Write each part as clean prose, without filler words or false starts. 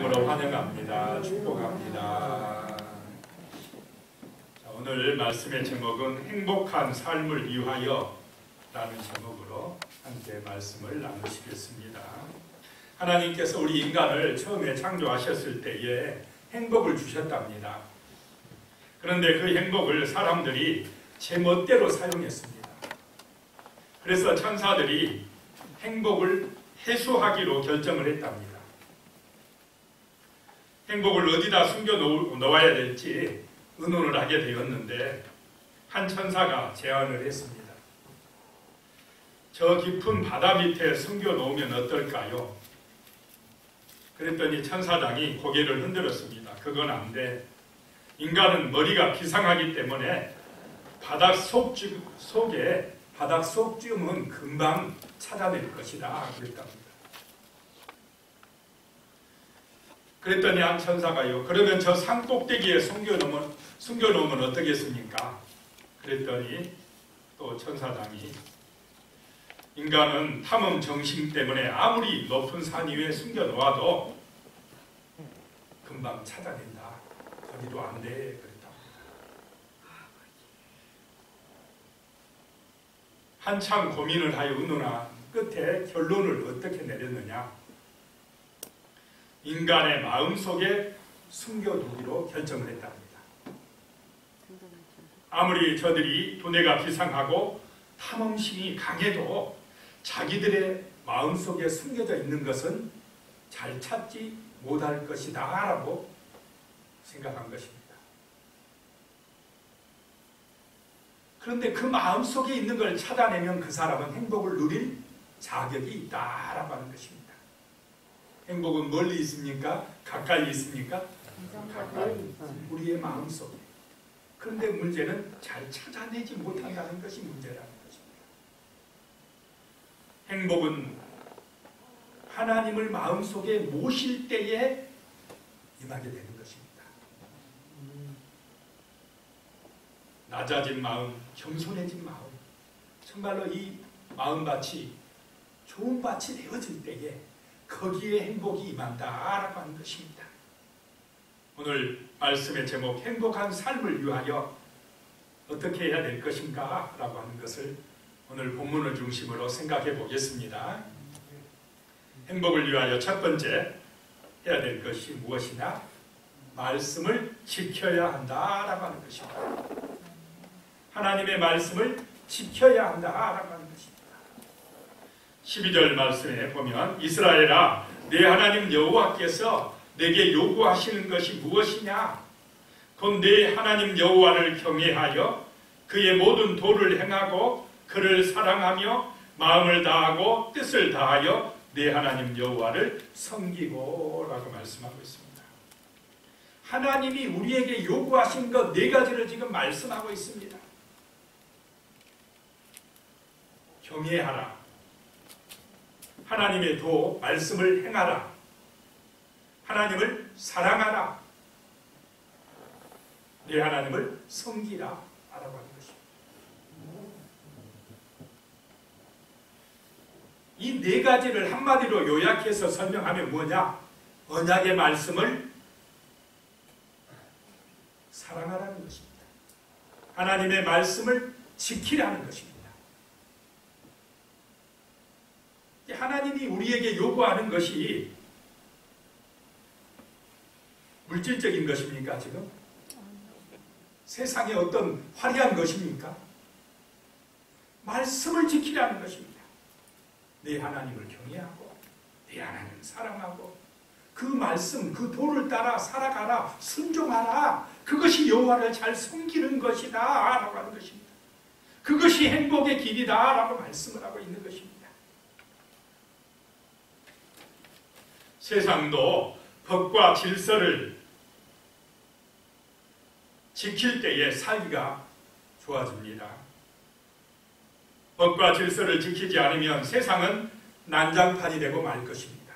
이름으로 환영합니다. 축복합니다. 자, 오늘 말씀의 제목은 행복한 삶을 위하여 라는 제목으로 함께 말씀을 나누시겠습니다. 하나님께서 우리 인간을 처음에 창조하셨을 때에 행복을 주셨답니다. 그런데 그 행복을 사람들이 제멋대로 사용했습니다. 그래서 천사들이 행복을 해수하기로 결정을 했답니다. 행복을 어디다 숨겨 놓아야 될지 의논을 하게 되었는데 한 천사가 제안을 했습니다. 저 깊은 바다 밑에 숨겨 놓으면 어떨까요? 그랬더니 천사장이 고개를 흔들었습니다. 그건 안 돼. 인간은 머리가 비상하기 때문에 바닥 속쯤은 금방 찾아낼 것이다. 그랬답니다. 그랬더니 한 천사가요. 그러면 저 산 꼭대기에 숨겨놓으면 어떻겠습니까? 그랬더니 또 천사장이 인간은 탐험 정신 때문에 아무리 높은 산 위에 숨겨놓아도 금방 찾아낸다. 거기도 안 돼. 그랬답니다. 한참 고민을 하여 의논한 끝에 결론을 어떻게 내렸느냐? 인간의 마음속에 숨겨두기로 결정을 했답니다. 아무리 저들이 두뇌가 비상하고 탐험심이 강해도 자기들의 마음속에 숨겨져 있는 것은 잘 찾지 못할 것이다 라고 생각한 것입니다. 그런데 그 마음속에 있는 걸 찾아내면 그 사람은 행복을 누릴 자격이 있다라고 하는 것입니다. 행복은 멀리 있습니까? 가까이 있습니까? 가까이. 우리의 마음속에. 그런데 문제는 잘 찾아내지 못한다는 것이 문제라는 것입니다. 행복은 하나님을 마음속에 모실 때에 임하게 되는 것입니다. 낮아진 마음, 겸손해진 마음, 정말로 이 마음밭이 좋은 밭이 되어질 때에 거기에 행복이 임한다라고 하는 것입니다. 오늘 말씀의 제목 행복한 삶을 위하여 어떻게 해야 될 것인가 라고 하는 것을 오늘 본문을 중심으로 생각해 보겠습니다. 행복을 위하여 첫 번째 해야 될 것이 무엇이냐? 말씀을 지켜야 한다라고 하는 것입니다. 하나님의 말씀을 지켜야 한다라고 하는 것입니다. 12절 말씀에 보면 이스라엘아 내 하나님 여호와께서 내게 요구하시는 것이 무엇이냐? 곧 내 하나님 여호와를 경외하여 그의 모든 도를 행하고 그를 사랑하며 마음을 다하고 뜻을 다하여 내 하나님 여호와를 섬기고 라고 말씀하고 있습니다. 하나님이 우리에게 요구하신 것 4가지를 지금 말씀하고 있습니다. 경외하라. 하나님의 도, 말씀을 행하라. 하나님을 사랑하라. 내 하나님을 섬기라. 라고 하는 것입니다. 이 4가지를 한마디로 요약해서 설명하면 뭐냐? 언약의 말씀을 사랑하라는 것입니다. 하나님의 말씀을 지키라는 것입니다. 하나님이 우리에게 요구하는 것이 물질적인 것입니까? 지금? 세상에 어떤 화려한 것입니까? 말씀을 지키라는 것입니다. 내 하나님을 경외하고 내 하나님을 사랑하고 그 말씀, 그 도를 따라 살아가라, 순종하라. 그것이 여호와를 잘 섬기는 것이다 라고 하는 것입니다. 그것이 행복의 길이다 라고 말씀을 하고 있는 것입니다. 세상도 법과 질서를 지킬 때에 살기가 좋아집니다. 법과 질서를 지키지 않으면 세상은 난장판이 되고 말 것입니다.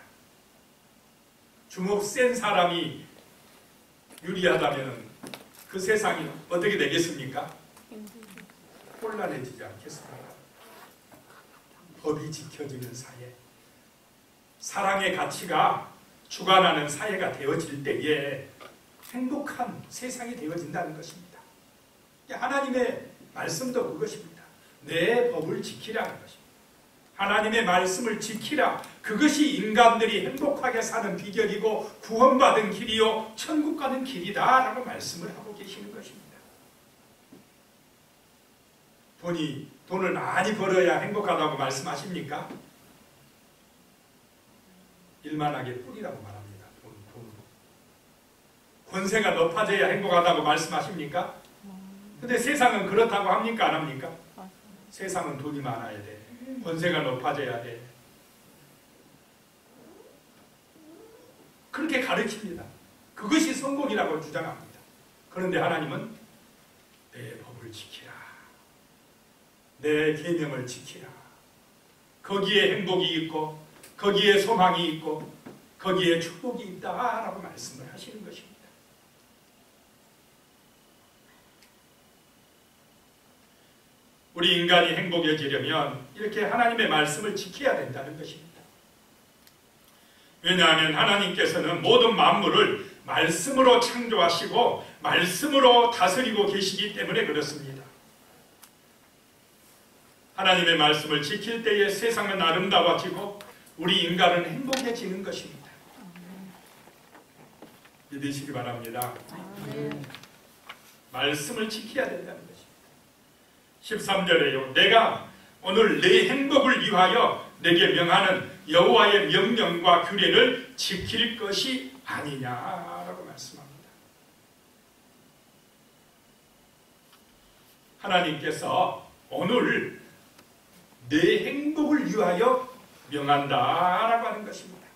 주먹 센 사람이 유리하다면 그 세상이 어떻게 되겠습니까? 혼란해지지 않겠습니까? 법이 지켜지는 사회, 사랑의 가치가 주관하는 사회가 되어질 때에 행복한 세상이 되어진다는 것입니다. 하나님의 말씀도 그것입니다. 내 법을 지키라는 것입니다. 하나님의 말씀을 지키라. 그것이 인간들이 행복하게 사는 비결이고 구원받은 길이요 천국 가는 길이다 라고 말씀을 하고 계시는 것입니다. 돈을 많이 벌어야 행복하다고 말씀하십니까? 일만하게 뿌리라고 말합니다. 돈. 권세가 높아져야 행복하다고 말씀하십니까? 근데 세상은 그렇다고 합니까? 안 합니까? 세상은 돈이 많아야 돼. 권세가 높아져야 돼. 그렇게 가르칩니다. 그것이 성공이라고 주장합니다. 그런데 하나님은 내 법을 지키라. 내 계명을 지키라. 거기에 행복이 있고 거기에 소망이 있고 거기에 축복이 있다라고 말씀을 하시는 것입니다. 우리 인간이 행복해지려면 이렇게 하나님의 말씀을 지켜야 된다는 것입니다. 왜냐하면 하나님께서는 모든 만물을 말씀으로 창조하시고 말씀으로 다스리고 계시기 때문에 그렇습니다. 하나님의 말씀을 지킬 때에 세상은 아름다워지고 우리 인간은 행복해지는 것입니다. 믿으시기 바랍니다. 말씀을 지켜야 된다는 것입니다. 13절에요. 내가 오늘 내 행복을 위하여 내게 명하는 여호와의 명령과 규례를 지킬 것이 아니냐라고 말씀합니다. 하나님께서 오늘 내 행복을 위하여 명한다라고 하는 것입니다.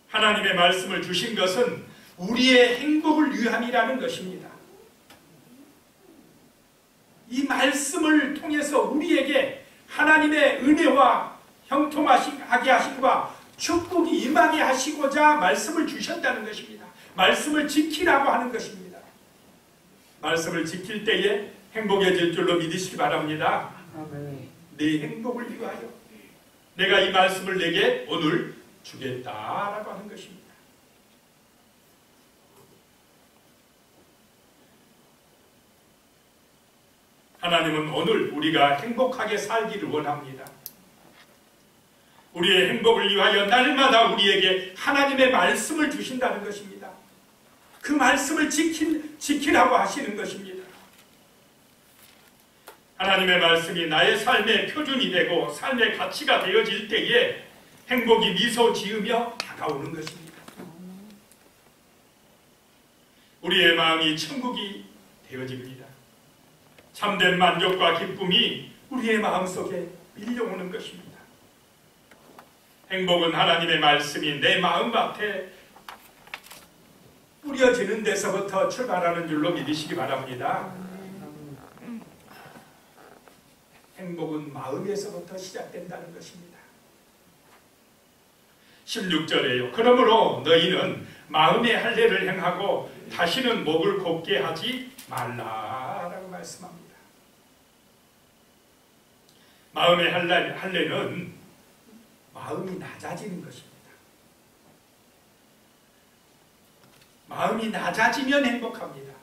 하나님의 말씀을 주신 것은 우리의 행복을 위함이라는 것입니다. 이 말씀을 통해서 우리에게 하나님의 은혜와 형통하게 하심과 축복이 임하게 하시고자 말씀을 주셨다는 것입니다. 말씀을 지키라고 하는 것입니다. 말씀을 지킬 때에 행복해질 줄로 믿으시기 바랍니다. 내 행복을 위하여 내가 이 말씀을 내게 오늘 주겠다라고 하는 것입니다. 하나님은 오늘 우리가 행복하게 살기를 원합니다. 우리의 행복을 위하여 날마다 우리에게 하나님의 말씀을 주신다는 것입니다. 그 말씀을 지키라고 하시는 것입니다. 하나님의 말씀이 나의 삶의 표준이 되고 삶의 가치가 되어질 때에 행복이 미소 지으며 다가오는 것입니다. 우리의 마음이 천국이 되어집니다. 참된 만족과 기쁨이 우리의 마음속에 밀려오는 것입니다. 행복은 하나님의 말씀이 내 마음밭에 뿌려지는 데서부터 출발하는 줄로 믿으시기 바랍니다. 행복은 마음에서부터 시작된다는 것입니다. 16절에요. 그러므로 너희는 마음의 할례를 행하고 다시는 목을 곱게 하지 말라라고 말씀합니다. 마음의 할례는 마음이 낮아지는 것입니다. 마음이 낮아지면 행복합니다.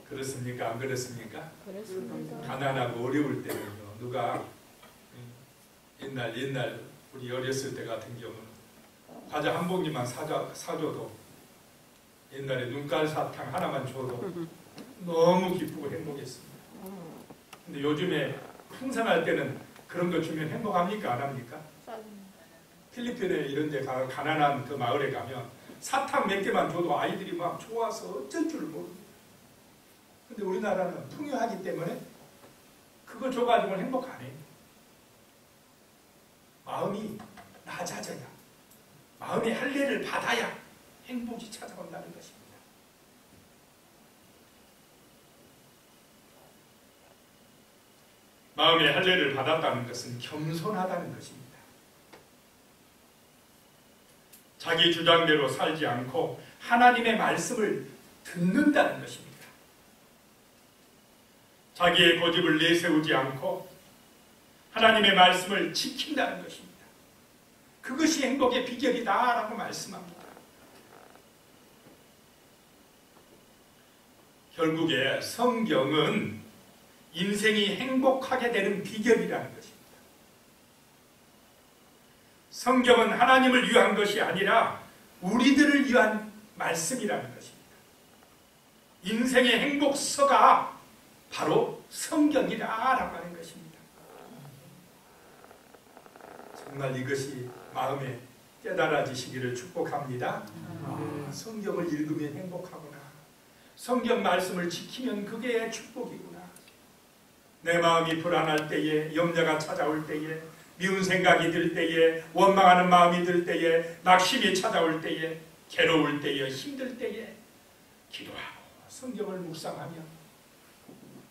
그렇습니까? 안 그렇습니까? 그렇습니다. 가난하고 어려울 때는요. 누가 옛날 우리 어렸을 때 같은 경우는 과자 한 봉지만 사줘도 옛날에 눈깔 사탕 하나만 줘도 너무 기쁘고 행복했습니다. 근데 요즘에 풍성할 때는 그런 거 주면 행복합니까? 안 합니까? 필리핀에 이런 데 가난한 그 마을에 가면 사탕 몇 개만 줘도 아이들이 막 좋아서 어쩔 줄 모릅니다. 근데 우리나라는 풍요하기 때문에 그거 줘가지고는 행복 안 해요. 마음이 낮아져야, 마음의 할례를 받아야 행복이 찾아온다는 것입니다. 마음의 할례를 받았다는 것은 겸손하다는 것입니다. 자기 주장대로 살지 않고 하나님의 말씀을 듣는다는 것입니다. 자기의 고집을 내세우지 않고 하나님의 말씀을 지킨다는 것입니다. 그것이 행복의 비결이다라고 말씀합니다. 결국에 성경은 인생이 행복하게 되는 비결이라는 것입니다. 성경은 하나님을 위한 것이 아니라 우리들을 위한 말씀이라는 것입니다. 인생의 행복서가 바로 성경이라고 하는 것입니다. 정말 이것이 마음에 깨달아지시기를 축복합니다. 성경을 읽으면 행복하구나. 성경 말씀을 지키면 그게 축복이구나. 내 마음이 불안할 때에, 염려가 찾아올 때에, 미운 생각이 들 때에, 원망하는 마음이 들 때에, 낙심이 찾아올 때에, 괴로울 때에, 힘들 때에 기도하고 성경을 묵상하며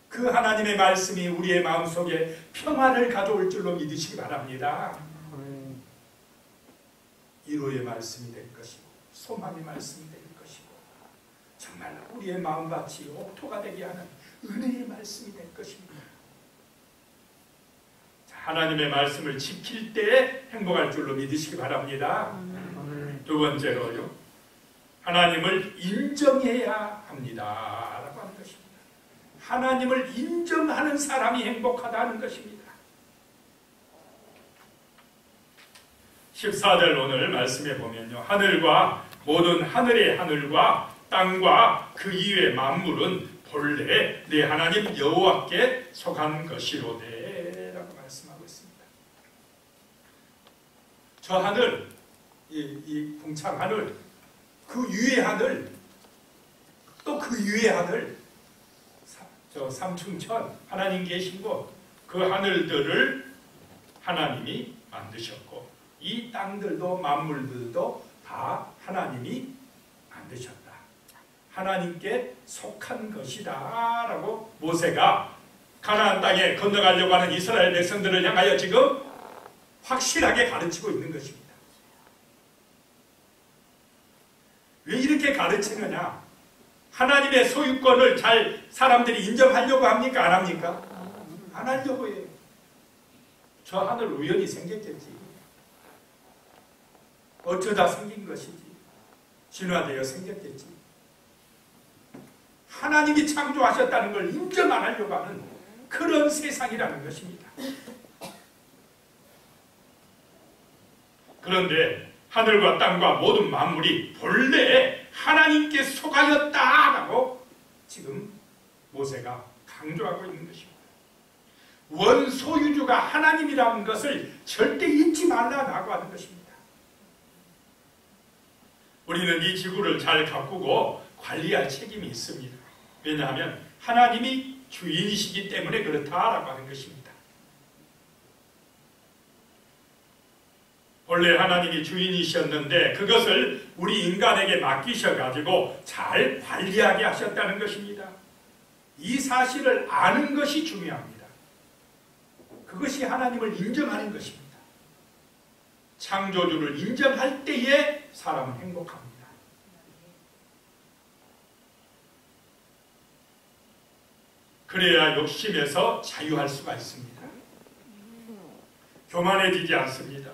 그 하나님의 말씀이 우리의 마음속에 평화를 가져올 줄로 믿으시기 바랍니다. 위로의 말씀이 될 것이고 소망의 말씀이 될 것이고 정말 우리의 마음밭이 옥토가 되게 하는 은혜의 말씀이 될 것입니다. 하나님의 말씀을 지킬 때에 행복할 줄로 믿으시기 바랍니다. 두 번째로요, 하나님을 인정해야 합니다 라고 하는 것입니다. 하나님을 인정하는 사람이 행복하다는 것입니다. 14절 오늘 말씀해 보면요, 하늘과 모든 하늘의 하늘과 땅과 그 이외의 만물은 본래 내 하나님 여호와께 속한 것이로되 라고 말씀하고 있습니다. 저 하늘, 이 궁창 하늘, 그 위의 하늘, 또 그 위의 하늘, 저 삼층천 하나님 계신 곳, 그 하늘들을 하나님이 만드셨고 이 땅들도 만물들도 다 하나님이 만드셨다. 하나님께 속한 것이다 라고 모세가 가나안 땅에 건너가려고 하는 이스라엘 백성들을 향하여 지금 확실하게 가르치고 있는 것입니다. 왜 이렇게 가르치느냐? 하나님의 소유권을 잘 사람들이 인정하려고 합니까? 안 합니까? 안 하려고 해요. 저 하늘 우연히 생겼겠지. 어쩌다 생긴 것이지. 진화되어 생겼겠지. 하나님이 창조하셨다는 걸 인정 안 하려고 하는 그런 세상이라는 것입니다. 그런데 하늘과 땅과 모든 만물이 본래 하나님께 속하였다라고 지금 모세가 강조하고 있는 것입니다. 원소유주가 하나님이라는 것을 절대 잊지 말라고 하는 것입니다. 우리는 이 지구를 잘 가꾸고 관리할 책임이 있습니다. 왜냐하면 하나님이 주인이시기 때문에 그렇다라고 하는 것입니다. 원래 하나님이 주인이셨는데 그것을 우리 인간에게 맡기셔가지고 잘 관리하게 하셨다는 것입니다. 이 사실을 아는 것이 중요합니다. 그것이 하나님을 인정하는 것입니다. 창조주를 인정할 때에 사람은 행복합니다. 그래야 욕심에서 자유할 수가 있습니다. 교만해지지 않습니다.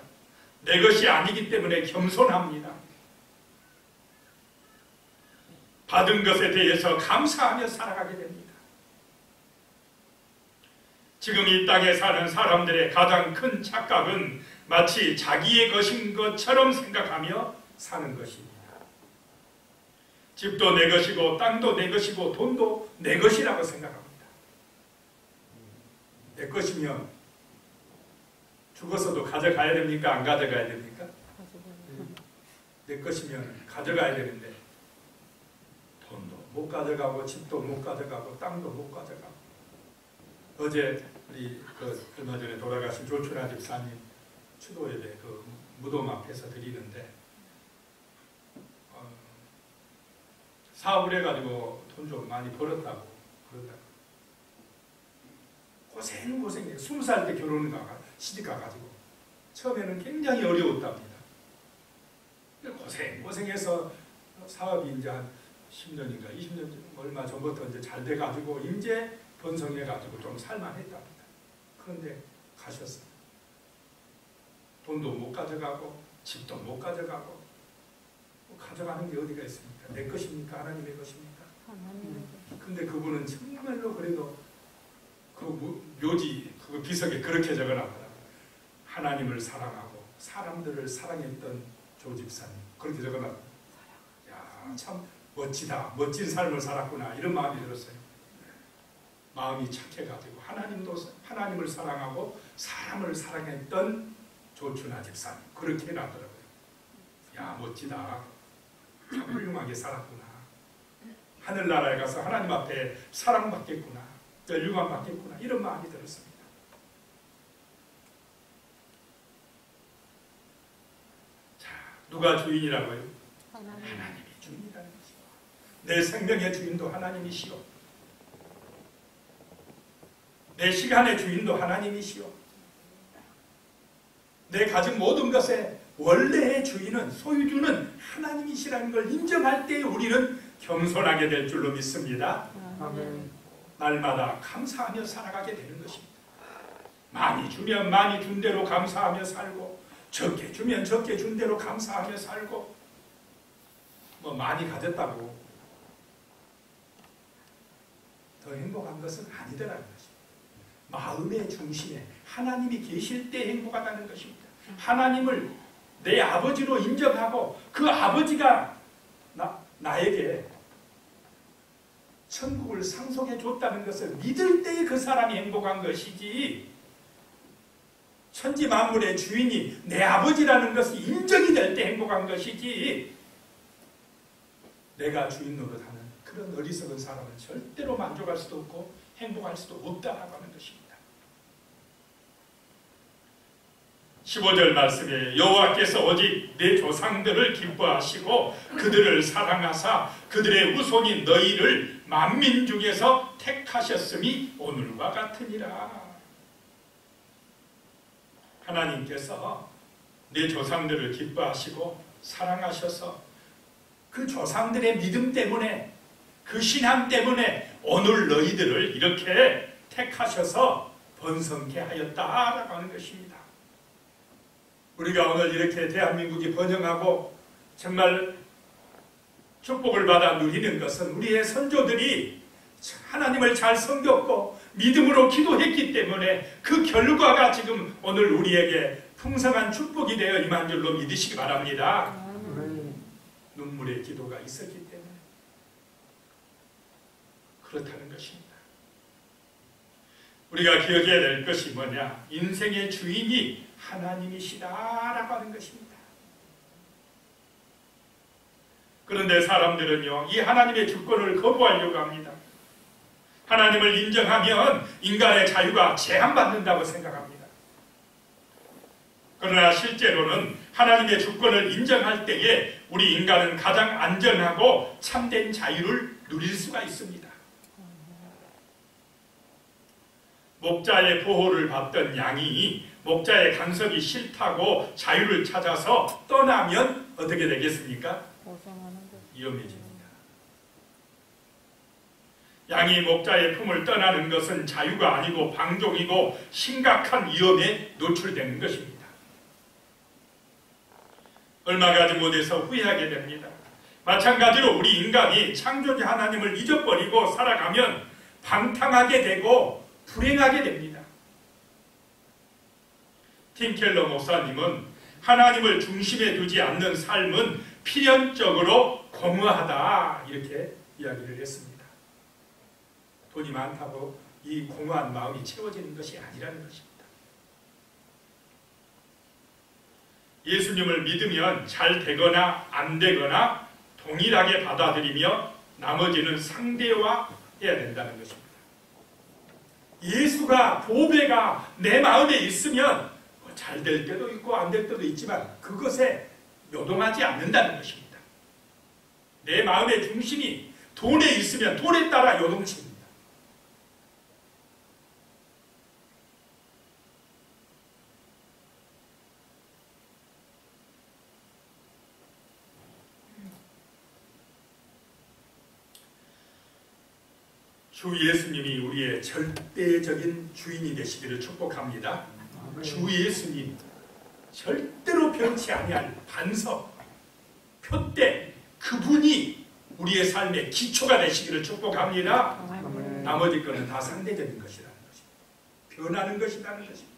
내 것이 아니기 때문에 겸손합니다. 받은 것에 대해서 감사하며 살아가게 됩니다. 지금 이 땅에 사는 사람들의 가장 큰 착각은 마치 자기의 것인 것처럼 생각하며 사는 것입니다. 집도 내 것이고 땅도 내 것이고 돈도 내 것이라고 생각합니다. 내 것이면 죽어서도 가져가야 됩니까? 안 가져가야 됩니까? 내 것이면 가져가야 되는데 돈도 못 가져가고 집도 못 가져가고 땅도 못 가져가고 어제 우리 얼마 전에 돌아가신 조춘하 집사님 추도예배 그 무덤 앞에서 드리는데 사업을 해가지고 돈 좀 많이 벌었다고 그러다가 고생해요. 20살 때 결혼을 시집 가가지고 처음에는 굉장히 어려웠답니다. 고생해서 사업이 이제 한 10년인가 20년 얼마 전부터 이제 잘 돼가지고 이제 번성해가지고 좀 살만했답니다. 그런데 가셨어요. 돈도 못 가져가고 집도 못 가져가고 뭐 가져가는 게 어디가 있습니까? 내 것입니까? 하나님의 것입니까? 근데 그분은 정말로 그래도 그 묘지 그 비석에 그렇게 적어놨더라. 하나님을 사랑하고 사람들을 사랑했던 조집사님 그렇게 적어놨다. 야, 참 멋지다. 멋진 삶을 살았구나. 이런 마음이 들었어요. 마음이 착해가지고 하나님을 사랑하고 사람을 사랑했던 조춘하 집사님 그렇게 해놨더라고요. 야, 멋지다. 참 훌륭하게 살았구나. 하늘나라에 가서 하나님 앞에 사랑받겠구나. 멸류관 받겠구나. 이런 마음이 들었습니다. 자, 누가 주인이라고요? 하나님이 주인이라는 것이요. 내 생명의 주인도 하나님이시요. 내 시간의 주인도 하나님이시요. 내 가진 모든 것의 원래의 주인은 소유주는 하나님이시라는 걸 인정할 때 우리는 겸손하게 될 줄로 믿습니다. 아멘. 날마다 감사하며 살아가게 되는 것입니다. 많이 주면 많이 준 대로 감사하며 살고 적게 주면 적게 준 대로 감사하며 살고 뭐 많이 가졌다고 더 행복한 것은 아니더라는 것입니다. 마음의 중심에 하나님이 계실 때 행복하다는 것입니다. 하나님을 내 아버지로 인정하고 그 아버지가 나에게 천국을 상속해 줬다는 것을 믿을 때에 그 사람이 행복한 것이지 천지 만물의 주인이 내 아버지라는 것이 인정이 될 때 행복한 것이지 내가 주인 노릇하는 그런 어리석은 사람은 절대로 만족할 수도 없고 행복할 수도 없다라고 하는 것입니다. 15절 말씀에 여호와께서 오직 내 조상들을 기뻐하시고 그들을 사랑하사 그들의 후손인 너희를 만민 중에서 택하셨음이 오늘과 같으니라. 하나님께서 내 조상들을 기뻐하시고 사랑하셔서 그 조상들의 믿음 때문에 그 신앙 때문에 오늘 너희들을 이렇게 택하셔서 번성케 하였다라고 하는 것입니다. 우리가 오늘 이렇게 대한민국이 번영하고 정말 축복을 받아 누리는 것은 우리의 선조들이 하나님을 잘 섬겼고 믿음으로 기도했기 때문에 그 결과가 지금 오늘 우리에게 풍성한 축복이 되어 임한 줄로 믿으시기 바랍니다. 눈물의 기도가 있었기 때문에 그렇다는 것입니다. 우리가 기억해야 될 것이 뭐냐? 인생의 주인이 하나님이시다라고 하는 것입니다. 그런데 사람들은요, 이 하나님의 주권을 거부하려고 합니다. 하나님을 인정하면 인간의 자유가 제한받는다고 생각합니다. 그러나 실제로는 하나님의 주권을 인정할 때에 우리 인간은 가장 안전하고 참된 자유를 누릴 수가 있습니다. 목자의 보호를 받던 양이 목자의 간섭이 싫다고 자유를 찾아서 떠나면 어떻게 되겠습니까? 위험해집니다. 양이 목자의 품을 떠나는 것은 자유가 아니고 방종이고 심각한 위험에 노출되는 것입니다. 얼마 가지 못해서 후회하게 됩니다. 마찬가지로 우리 인간이 창조주 하나님을 잊어버리고 살아가면 방탕하게 되고 불행하게 됩니다. 팀 켈러 목사님은 하나님을 중심에 두지 않는 삶은 필연적으로 공허하다 이렇게 이야기를 했습니다. 돈이 많다고 이 공허한 마음이 채워지는 것이 아니라는 것입니다. 예수님을 믿으면 잘 되거나 안 되거나 동일하게 받아들이며 나머지는 상대화해야 된다는 것입니다. 예수가 보배가 내 마음에 있으면 잘 될 때도 있고 안 될 때도 있지만 그것에 요동하지 않는다는 것입니다. 내 마음의 중심이 돈에 있으면 돈에 따라 요동칩니다. 주 예수님이 우리의 절대적인 주인이 되시기를 축복합니다. 주 예수님 절대로 변치 아니할 반석, 표대, 그분이 우리의 삶의 기초가 되시기를 축복합니다. 나머지 것은 다 상대적인 것이라는 것입니다. 변하는 것이라는 것입니다.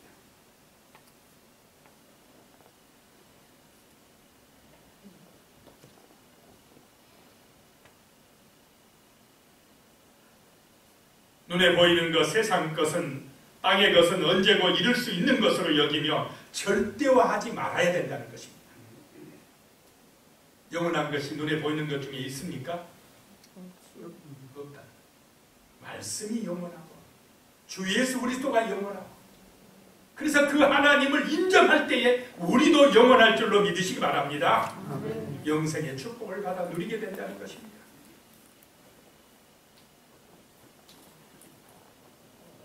눈에 보이는 것, 세상 것은, 땅의 것은 언제고 이룰 수 있는 것으로 여기며 절대화하지 말아야 된다는 것입니다. 영원한 것이 눈에 보이는 것 중에 있습니까? 없다. 말씀이 영원하고 주 예수 그리스도가 영원하고, 그래서 그 하나님을 인정할 때에 우리도 영원할 줄로 믿으시기 바랍니다. 영생의 축복을 받아 누리게 된다는 것입니다.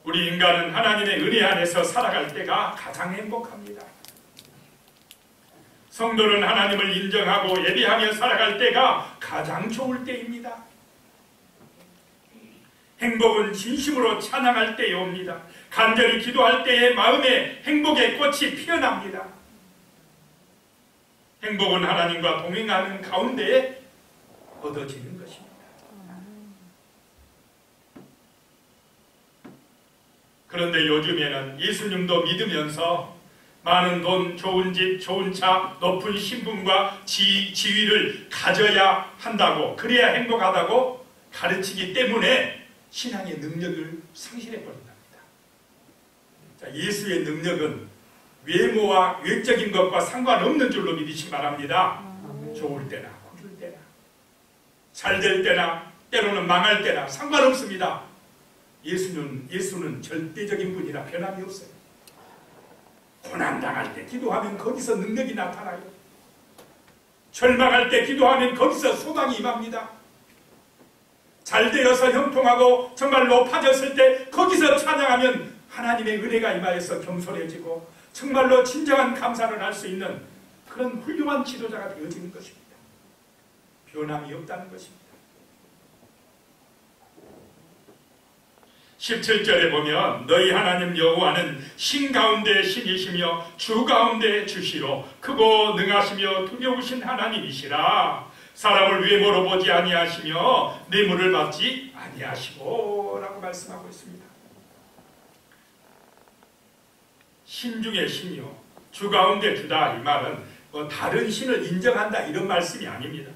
우리 인간은 하나님의 은혜 안에서 살아갈 때가 가장 행복합니다. 성도는 하나님을 인정하고 예배하며 살아갈 때가 가장 좋을 때입니다. 행복은 진심으로 찬양할 때에 옵니다. 간절히 기도할 때에 마음에 행복의 꽃이 피어납니다. 행복은 하나님과 동행하는 가운데에 얻어지는 것입니다. 그런데 요즘에는 예수님도 믿으면서 많은 돈, 좋은 집, 좋은 차, 높은 신분과 지위를 가져야 한다고, 그래야 행복하다고 가르치기 때문에 신앙의 능력을 상실해버린답니다. 자, 예수의 능력은 외모와 외적인 것과 상관없는 줄로 믿으시기 바랍니다. 좋을 때나 구줄 때나 잘 될 때나 때로는 망할 때나 상관없습니다. 예수는 절대적인 분이라 변함이 없어요. 고난당할 때 기도하면 거기서 능력이 나타나요. 절망할 때 기도하면 거기서 소망이 임합니다. 잘 되어서 형통하고 정말 높아졌을 때 거기서 찬양하면 하나님의 은혜가 임하여서 겸손해지고 정말로 진정한 감사를 할 수 있는 그런 훌륭한 지도자가 되어지는 것입니다. 변함이 없다는 것입니다. 17절에 보면 너희 하나님 여호와는 신 가운데 신이시며 주 가운데 주시로 크고 능하시며 두려우신 하나님이시라. 사람을 외모로 보지 아니하시며 뇌물을 받지 아니하시고 라고 말씀하고 있습니다. 신 중에 신이요 주 가운데 주다, 이 말은 다른 신을 인정한다 이런 말씀이 아닙니다.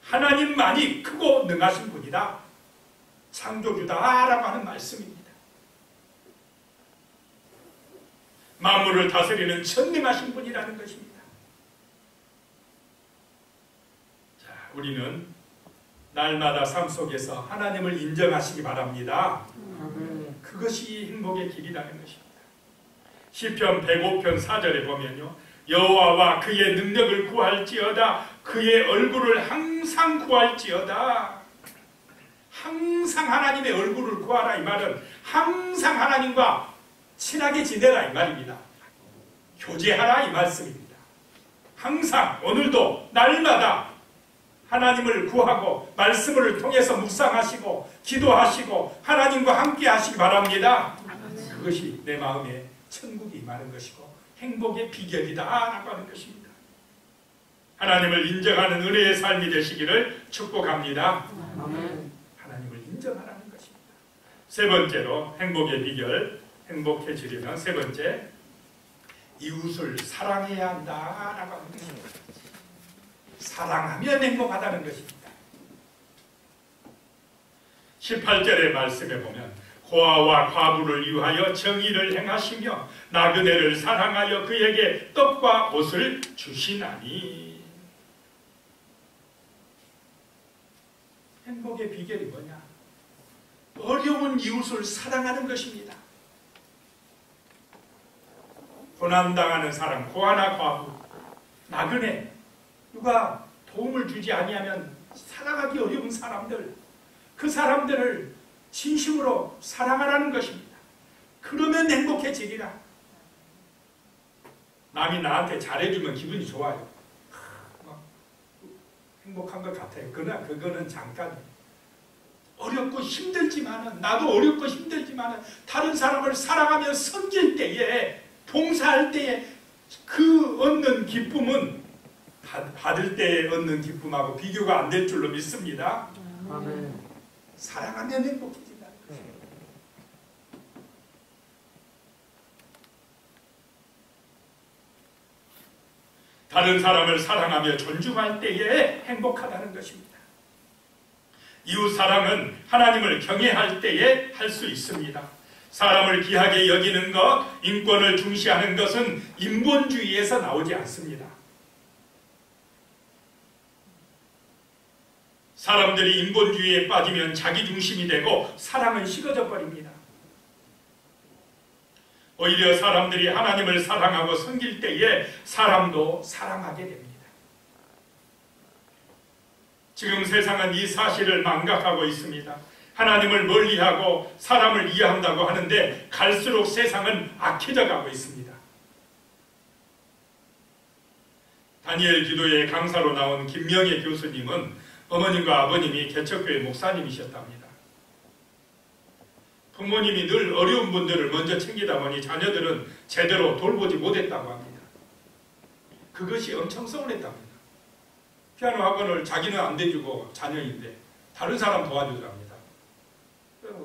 하나님만이 크고 능하신 분이다, 창조주다라고 하는 말씀입니다. 만물을 다스리는 전능하신 분이라는 것입니다. 자, 우리는 날마다 삶 속에서 하나님을 인정하시기 바랍니다. 그것이 행복의 길이라는 것입니다. 시편 105편 4절에 보면요, 여호와와 그의 능력을 구할지어다, 그의 얼굴을 항상 구할지어다. 항상 하나님의 얼굴을 구하라, 이 말은 항상 하나님과 친하게 지내라 이 말입니다. 교제하라 이 말씀입니다. 항상 오늘도 날마다 하나님을 구하고 말씀을 통해서 묵상하시고 기도하시고 하나님과 함께 하시기 바랍니다. 그것이 내 마음에 천국이 임하는 것이고 행복의 비결이다라고 하는 것입니다. 하나님을 인정하는 은혜의 삶이 되시기를 축복합니다. 하나님을 인정하라는 것입니다. 세 번째로 행복의 비결, 행복해지려면 세 번째, 이웃을 사랑해야 한다라고 하는 것입니다. 사랑하면 행복하다는 것입니다. 18절의 말씀에 보면 고아와 과부를 위하여 정의를 행하시며 나그네를 사랑하여 그에게 떡과 옷을 주시나니. 행복의 비결이 뭐냐? 어려운 이웃을 사랑하는 것입니다. 고난당하는 사람, 고아나 과부, 나그네, 누가 도움을 주지 아니하면 살아가기 어려운 사람들, 그 사람들을 진심으로 사랑하라는 것입니다. 그러면 행복해지리라. 남이 나한테 잘해주면 기분이 좋아요. 행복한 것 같아요. 그러나 그거는 잠깐 어렵고 힘들지만은, 나도 어렵고 힘들지만은 다른 사람을 사랑하며 섬길 때에, 봉사할 때에 그 얻는 기쁨은 받을 때 얻는 기쁨하고 비교가 안 될 줄로 믿습니다. 아멘. 사랑하면 행복해진다. 다른 사람을 사랑하며 존중할 때에 행복하다는 것입니다. 이웃 사랑은 하나님을 경외할 때에 할 수 있습니다. 사람을 귀하게 여기는 것, 인권을 중시하는 것은 인본주의에서 나오지 않습니다. 사람들이 인본주의에 빠지면 자기중심이 되고 사랑은 식어져 버립니다. 오히려 사람들이 하나님을 사랑하고 섬길 때에 사람도 사랑하게 됩니다. 지금 세상은 이 사실을 망각하고 있습니다. 하나님을 멀리하고 사람을 이해한다고 하는데 갈수록 세상은 악해져 가고 있습니다. 다니엘 기도의 강사로 나온 김명애 교수님은 어머님과 아버님이 개척교회 목사님이셨답니다. 부모님이 늘 어려운 분들을 먼저 챙기다 보니 자녀들은 제대로 돌보지 못했다고 합니다. 그것이 엄청 서운했답니다. 피아노 학원을 자기는 안 대주고 자녀인데 다른 사람 도와주랍니다.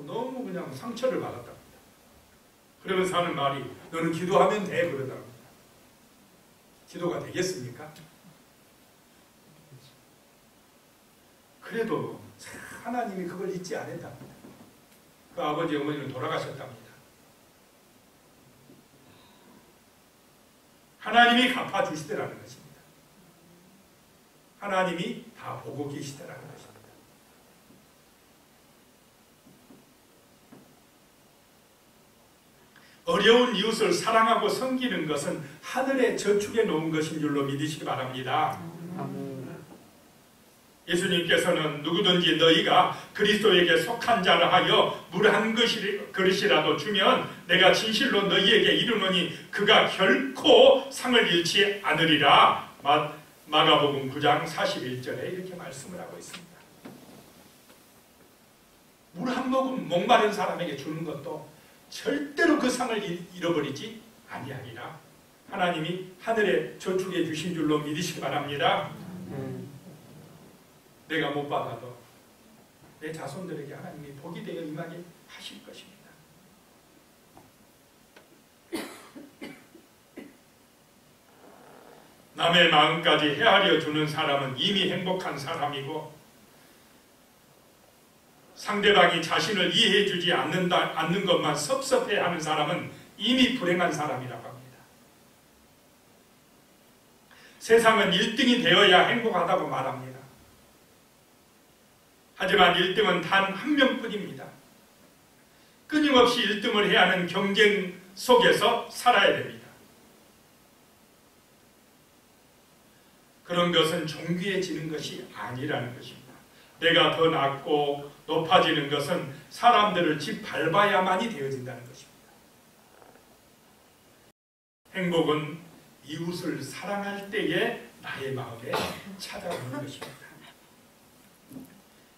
너무 그냥 상처를 받았답니다. 그러면서 하는 말이 너는 기도하면 돼 그러더랍니다. 기도가 되겠습니까? 그래도 하나님이 그걸 잊지 않았답니다. 그 아버지 어머니는 돌아가셨답니다. 하나님이 갚아주시더라는 것입니다. 하나님이 다 보고 계시더라는 것입니다. 어려운 이웃을 사랑하고 섬기는 것은 하늘의 저축에 놓은 것인 줄로 믿으시기 바랍니다. 예수님께서는 누구든지 너희가 그리스도에게 속한 자라 하여 물 한 그릇이라도 주면 내가 진실로 너희에게 이르노니 그가 결코 상을 잃지 않으리라. 마가복음 9장 41절에 이렇게 말씀을 하고 있습니다. 물 한 모금 목마른 사람에게 주는 것도 절대로 그 상을 잃어버리지 아니하리라. 하나님이 하늘에 저축해 주신 줄로 믿으시기 바랍니다. 내가 못 받아도 내 자손들에게 하나님이 복이 되어 임하게 하실 것입니다. 남의 마음까지 헤아려 주는 사람은 이미 행복한 사람이고 상대방이 자신을 이해해 주지 않는 것만 섭섭해하는 사람은 이미 불행한 사람이라고 합니다. 세상은 1등이 되어야 행복하다고 말합니다. 하지만 1등은 단 한 명뿐입니다. 끊임없이 1등을 해야 하는 경쟁 속에서 살아야 됩니다. 그런 것은 존귀해지는 것이 아니라는 것입니다. 내가 더 낫고 높아지는 것은 사람들을 짓밟아야만이 되어진다는 것입니다. 행복은 이웃을 사랑할 때에 나의 마음에 찾아오는 것입니다.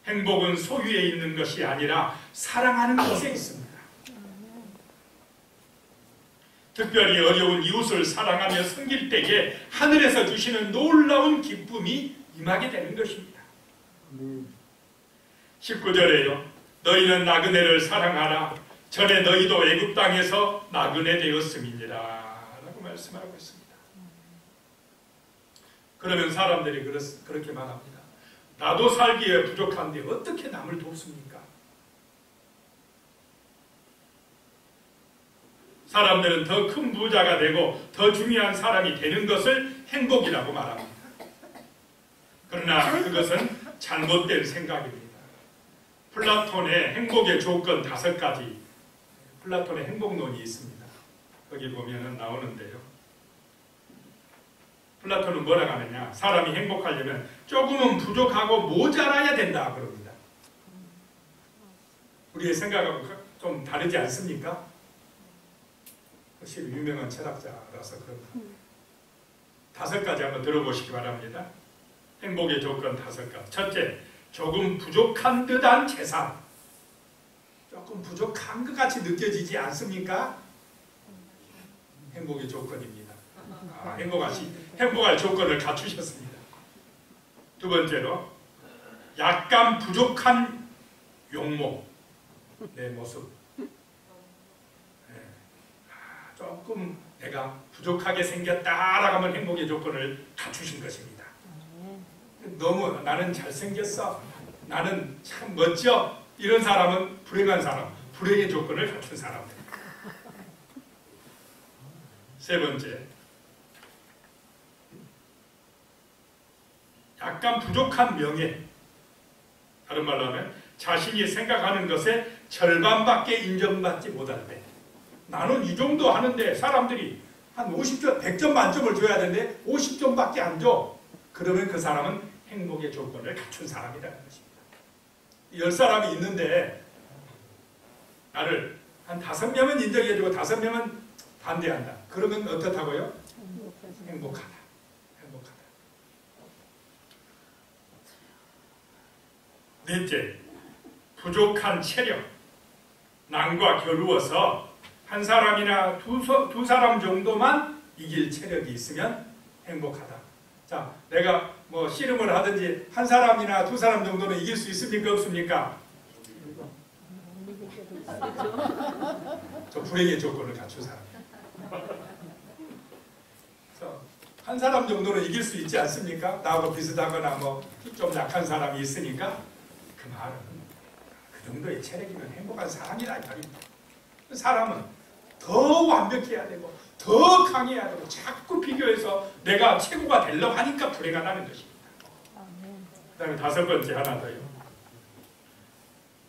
행복은 소유에 있는 것이 아니라 사랑하는 것에 있습니다. 특별히 어려운 이웃을 사랑하며 섬길 때에 하늘에서 주시는 놀라운 기쁨이 임하게 되는 것입니다. 19절에요. 너희는 나그네를 사랑하라. 전에 너희도 애굽 땅에서 나그네 되었음이니라 라고 말씀하고 있습니다. 그러면 사람들이 그렇게 말합니다. 나도 살기에 부족한데 어떻게 남을 돕습니까? 사람들은 더 큰 부자가 되고 더 중요한 사람이 되는 것을 행복이라고 말합니다. 그러나 그것은 잘못된 생각입니다. 플라톤의 행복의 조건 5가지, 플라톤의 행복론이 있습니다. 거기 보면 나오는데요. 플라톤은 뭐라고 하느냐, 사람이 행복하려면 조금은 부족하고 모자라야 된다 그럽니다. 우리의 생각하고 좀 다르지 않습니까? 확실히 유명한 철학자라서 그런다. 5가지 한번 들어보시기 바랍니다. 행복의 조건 5가지. 첫째, 조금 부족한 듯한 재산. 조금 부족한 것 같이 느껴지지 않습니까? 행복의 조건입니다. 행복할 조건을 갖추셨습니다. 두 번째로 약간 부족한 용모, 내 모습. 조금 내가 부족하게 생겼다라고 하면 행복의 조건을 갖추신 것입니다. 너무 나는 잘생겼어, 나는 참 멋져, 이런 사람은 불행한 사람, 불행의 조건을 갖춘 사람입니다. 세 번째, 약간 부족한 명예. 다른 말로 하면 자신이 생각하는 것의 절반밖에 인정받지 못할 때, 나는 이 정도 하는데 사람들이 한 50점, 100점 만점을 줘야 되는데 50점밖에 안 줘. 그러면 그 사람은 행복의 조건을 갖춘 사람이라는 것입니다. 10사람이 있는데 나를 한 5명은 인정해주고 5명은 반대한다. 그러면 어떻다고요? 행복하다. 행복하다. 넷째, 부족한 체력. 남과 겨루어서 한 사람이나 두 사람 정도만 이길 체력이 있으면 행복하다. 자, 내가 뭐 씨름을 하든지 한 사람이나 두 사람 정도는 이길 수 있습니까? 없습니까? 저 불행의 조건을 갖춘 사람. 한 사람 정도는 이길 수 있지 않습니까? 나하고 비슷하거나 뭐 좀 약한 사람이 있으니까 그 말은 그 정도의 체력이면 행복한 사람이라 이 말입니다. 사람은 더 완벽해야 되고 더 강해야 되고 자꾸 비교해서 내가 최고가 되려고 하니까 불행하다는 것입니다. 그 다음에 다섯 번째 하나 더요.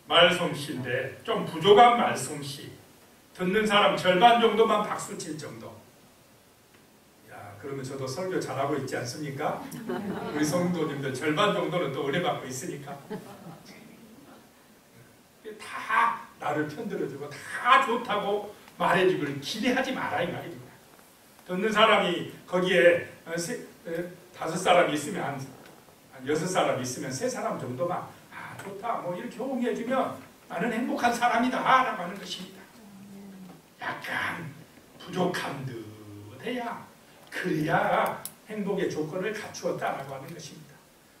말솜씨인데 좀 부족한 말솜씨. 듣는 사람 절반 정도만 박수 칠 정도. 야, 그러면 저도 설교 잘하고 있지 않습니까? 우리 성도님들 절반 정도는 또 은혜 받고 있으니까. 다 나를 편들어주고 다 좋다고 말해주기를 기대하지 마라 이 말입니다. 듣는 사람이 거기에 5사람이 있으면 한 6사람이 있으면 3사람 정도만 좋다 뭐 이렇게 호응해주면 나는 행복한 사람이다 라고 하는 것입니다. 약간 부족한 듯 해야 그래야 행복의 조건을 갖추었다라고 하는 것입니다.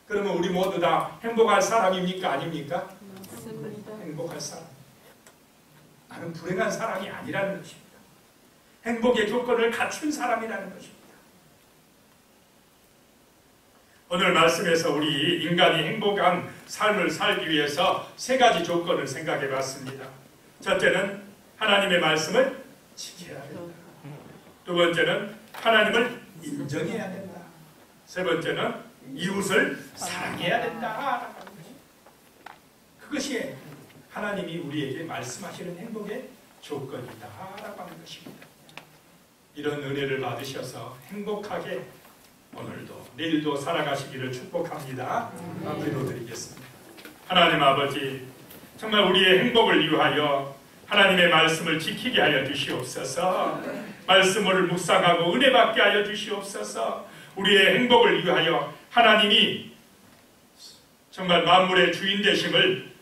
그러면 우리 모두 다 행복할 사람입니까? 아닙니까? 맞습니다. 행복할 사람. 나는 불행한 사람이 아니라는 것입니다. 행복의 조건을 갖춘 사람이라는 것입니다. 오늘 말씀에서 우리 인간이 행복한 삶을 살기 위해서 3가지 조건을 생각해 봤습니다. 첫째는 하나님의 말씀을 지켜야 된다. 두 번째는 하나님을 인정해야 된다. 세 번째는 이웃을 사랑해야 된다. 그것이 하나님이 우리에게 말씀하시는 행복의 조건이다라고 하는 것입니다. 이런 은혜를 받으셔서 행복하게 오늘도 내일도 살아가시기를 축복합니다. 기도드리겠습니다. 하나님 아버지, 정말 우리의 행복을 위하여 하나님의 말씀을 지키게 하여 주시옵소서. 말씀을 묵상하고 은혜 받게 하여 주시옵소서. 우리의 행복을 위하여 하나님이 정말 만물의 주인 되심을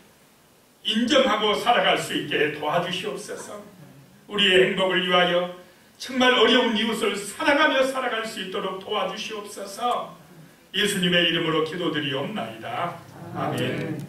인정하고 살아갈 수 있게 도와주시옵소서. 우리의 행복을 위하여 정말 어려운 이웃을 사랑하며 살아갈 수 있도록 도와주시옵소서. 예수님의 이름으로 기도드리옵나이다. 아멘.